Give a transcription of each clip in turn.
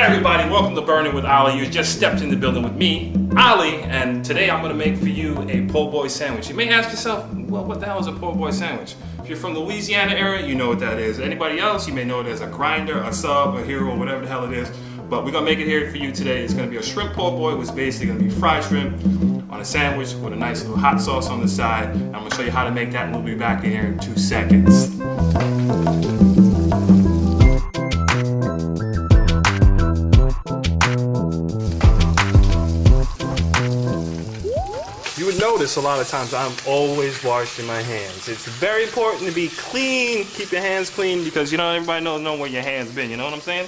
everybody, welcome to Burning with Ollie. You just stepped in the building with me, Ollie, and today I'm going to make for you a po' boy sandwich. You may ask yourself, well, what the hell is a po' boy sandwich? If you're from the Louisiana area, you know what that is. Anybody else, you may know it as a grinder, a sub, a hero, whatever the hell it is. But we're going to make it here for you today. It's going to be a shrimp po' boy, which is basically going to be fried shrimp on a sandwich with a nice little hot sauce on the side. I'm going to show you how to make that, and we'll be back in here in 2 seconds. You would notice a lot of times I'm always washing my hands. It's very important to be clean, keep your hands clean, because everybody knows where your hands been, you know what I'm saying?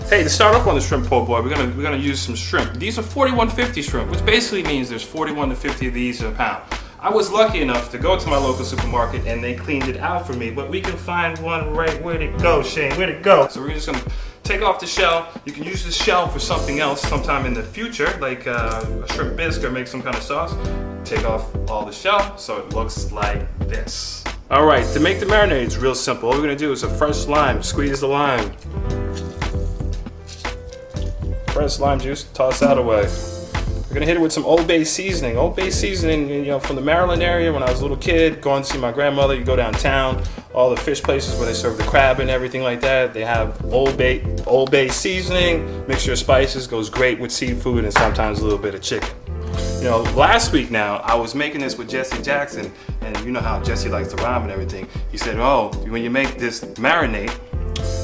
Hey, to start off on the shrimp po' boy, we're gonna use some shrimp. These are 4150 shrimp, which basically means there's 41 to 50 of these in a pound. I was lucky enough to go to my local supermarket and they cleaned it out for me, but we can find one right. Where'd it go, Shane? Where'd it go? So we're just gonna take off the shell. You can use the shell for something else sometime in the future, like a shrimp bisque or make some kind of sauce. Take off all the shell so it looks like this. All right, to make the marinade, it's real simple. All we're gonna do is a fresh lime, squeeze the lime. Fresh lime juice, toss that away. We're gonna hit it with some Old Bay seasoning. Old Bay seasoning, from the Maryland area, when I was a little kid, going to see my grandmother, you go downtown, all the fish places where they serve the crab and everything like that, they have Old Bay seasoning, mixture of spices, goes great with seafood and sometimes a little bit of chicken. Last week now, I was making this with Jesse Jackson, and you know how Jesse likes to rhyme and everything. He said, oh, when you make this marinade,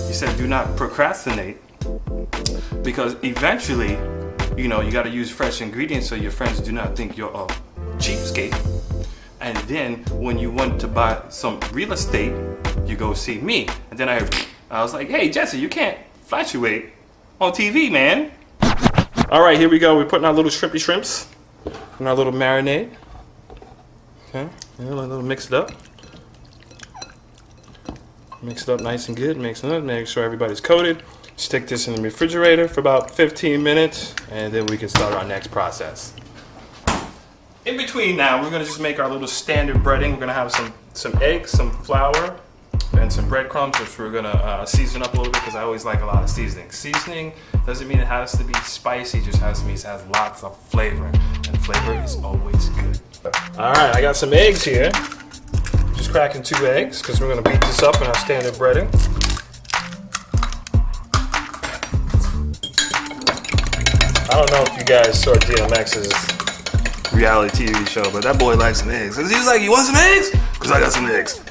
he said, do not procrastinate, because eventually, you got to use fresh ingredients so your friends do not think you're a cheapskate. And then when you want to buy some real estate, you go see me. And then I was like, hey, Jesse, you can't fluctuate on TV, man. All right, here we go. We're putting our little shrimps in our little marinade. Okay, mix it up. Mix it up nice and good. Mix it up, make sure everybody's coated. Stick this in the refrigerator for about 15 minutes, and then we can start our next process. In between now, we're gonna just make our little standard breading. We're gonna have some eggs, some flour, and some breadcrumbs, which we're gonna season up a little bit, because I always like a lot of seasoning. Seasoning doesn't mean it has to be spicy, it just has to mean it has lots of flavor, and flavor is always good. All right, I got some eggs here. Just cracking 2 eggs, because we're gonna beat this up in our standard breading. I don't know if you guys saw DMX's reality TV show, but that boy likes some eggs. He was like, you want some eggs? Because I got some eggs.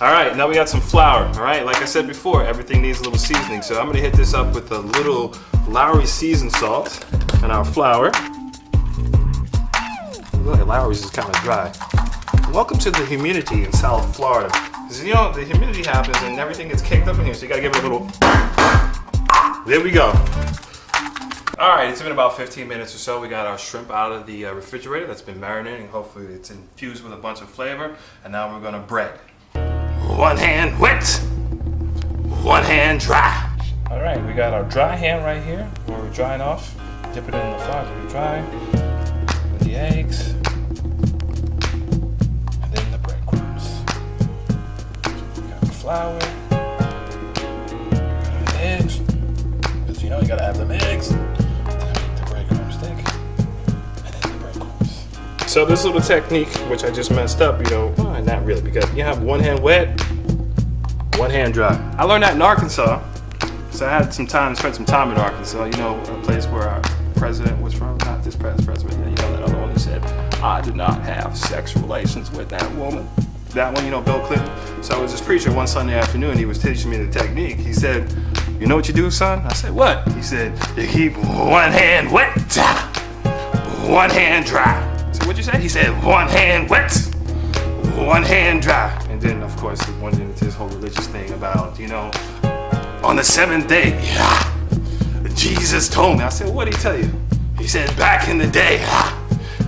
All right, now we got some flour. All right, like I said before, everything needs a little seasoning. So I'm gonna hit this up with a little Lowry seasoned salt and our flour. Look, Lowry's is kind of dry. Welcome to the humidity in South Florida. Because the humidity happens and everything gets caked up in here, so you gotta give it a little. There we go. All right, it's been about 15 minutes or so. We got our shrimp out of the refrigerator that's been marinating. Hopefully it's infused with a bunch of flavor. And now we're gonna bread. One hand wet, one hand dry. All right, we got our dry hand right here, where we're drying off. Dip it in the flour to be dry. With the eggs. And then the breadcrumbs. We got the flour. The eggs. Because you gotta have them eggs. So this little technique, which I just messed up, not really, because you have one hand wet, one hand dry. I learned that in Arkansas, so I had spent some time in Arkansas, a place where our president was from, not this president, that other one who said, I did not have sex relations with that woman. That one, Bill Clinton. So I was this preacher one Sunday afternoon, he was teaching me the technique. He said, you know what you do, son? I said, what? He said, you keep one hand wet, one hand dry. What'd you say? He said, one hand wet, one hand dry. And then, of course, he went into this whole religious thing about, on the 7th day, Jesus told me. I said, what'd he tell you? He said, back in the day,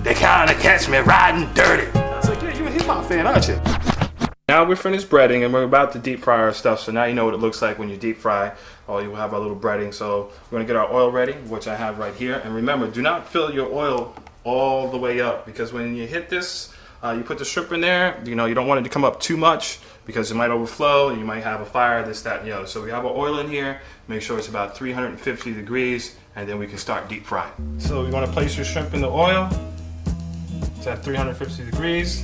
they kind of catch me riding dirty. I was like, yeah, you're a hip-hop fan, aren't you? Now we're finished breading, and we're about to deep fry our stuff. So now you know what it looks like when you deep fry. Oh, you have our little breading. So we're gonna get our oil ready, which I have right here. And remember, do not fill your oil all the way up, because when you hit this, you put the shrimp in there, you don't want it to come up too much, because it might overflow and you might have a fire, this, that, and the other. So we have our oil in here. Make sure it's about 350 degrees, and then we can start deep frying. So you want to place your shrimp in the oil. It's at 350 degrees.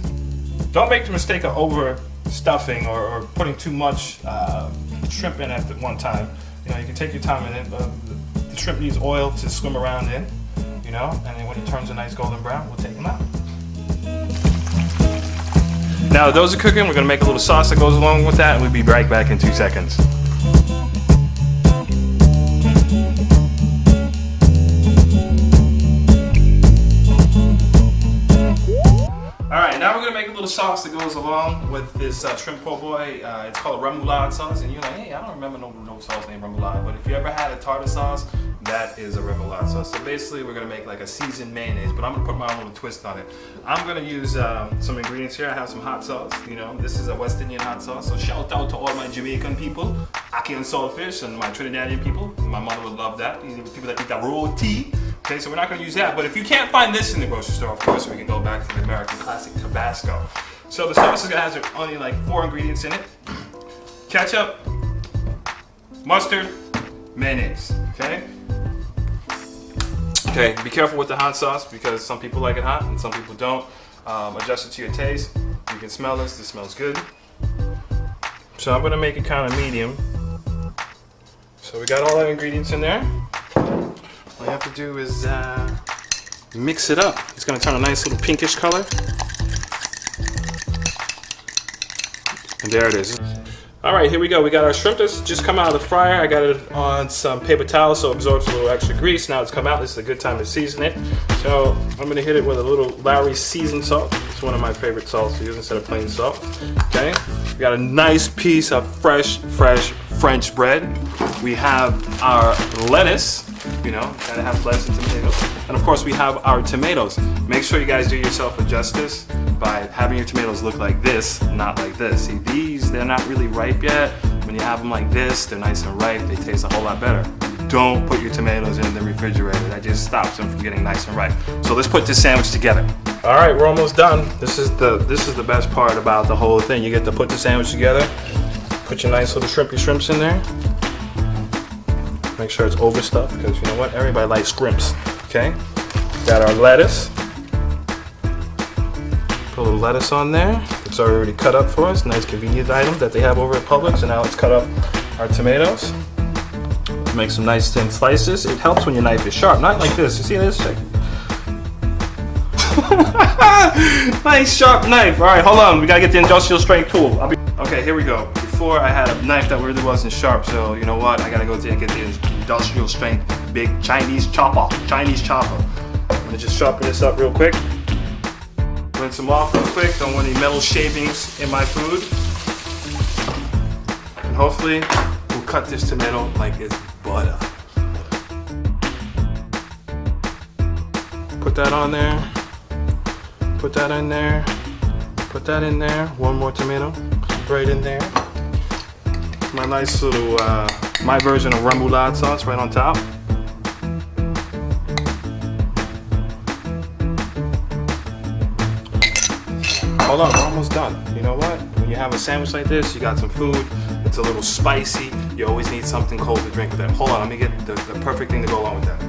Don't make the mistake of over stuffing or putting too much shrimp in at one time. You can take your time in it. The shrimp needs oil to swim around in, and then when it turns a nice golden brown, we'll take them out. Now those are cooking, we're gonna make a little sauce that goes along with that, and we'll be right back in 2 seconds. Alright, now we're going to make a little sauce that goes along with this shrimp po' boy. It's called a remoulade sauce, and you're like, hey, I don't remember no sauce named remoulade, but if you ever had a tartar sauce, that is a remoulade sauce. So basically we're going to make like a seasoned mayonnaise, but I'm going to put my own little twist on it. I'm going to use some ingredients here. I have some hot sauce, this is a West Indian hot sauce, so shout out to all my Jamaican people, ackee and saltfish, and my Trinidadian people. My mother would love that, people that eat that roti. Okay, so we're not going to use that, but if you can't find this in the grocery store, of course, we can go back to the American classic Tabasco. So the sauce has only like 4 ingredients in it. Ketchup, mustard, mayonnaise, okay? Okay, be careful with the hot sauce because some people like it hot and some people don't. Adjust it to your taste. You can smell this smells good. So I'm going to make it kind of medium. So we got all our ingredients in there. All you have to do is mix it up. It's going to turn a nice little pinkish color. And there it is. Alright, here we go. We got our shrimp that's just come out of the fryer. I got it on some paper towel so it absorbs a little extra grease. Now it's come out. This is a good time to season it. So I'm going to hit it with a little Lowry seasoned salt. It's one of my favorite salts to use instead of plain salt. Okay. We got a nice piece of fresh French bread. We have our lettuce. Gotta have lettuce and tomatoes. And of course we have our tomatoes. Make sure you guys do yourself a justice by having your tomatoes look like this, not like this. See, these, they're not really ripe yet. When you have them like this, they're nice and ripe. They taste a whole lot better. Don't put your tomatoes in the refrigerator. That just stops them from getting nice and ripe. So let's put this sandwich together. All right, we're almost done. This is the best part about the whole thing. You get to put the sandwich together. Put your nice little shrimps in there. Make sure it's overstuffed because you know what? Everybody likes scrimps. Okay? Got our lettuce. Put a little lettuce on there. It's already cut up for us. Nice convenient item that they have over at Publix. So now let's cut up our tomatoes. Make some nice thin slices. It helps when your knife is sharp. Not like this. You see this? Check. Nice sharp knife. All right, hold on. We gotta get the industrial strength tool. Okay, here we go. Before I had a knife that really wasn't sharp, so you know what? I gotta go get the industrial strength big Chinese chopper. I'm gonna just sharpen this up real quick. Rinse them off real quick. Don't want any metal shavings in my food. And hopefully, we'll cut this tomato like it's butter. Put that on there. Put that in there. Put that in there. One more tomato right in there. My nice little, my version of remoulade sauce right on top. Hold on, we're almost done. You know what? When you have a sandwich like this, you got some food, it's a little spicy, you always need something cold to drink with that. Hold on, let me get the perfect thing to go along with that.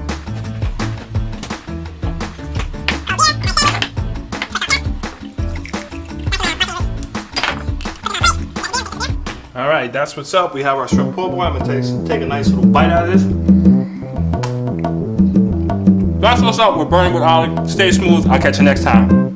Alright, that's what's up. We have our shrimp po' boy. I'm going to take a nice little bite out of this. That's what's up. We're burning with Ollie. Stay smooth. I'll catch you next time.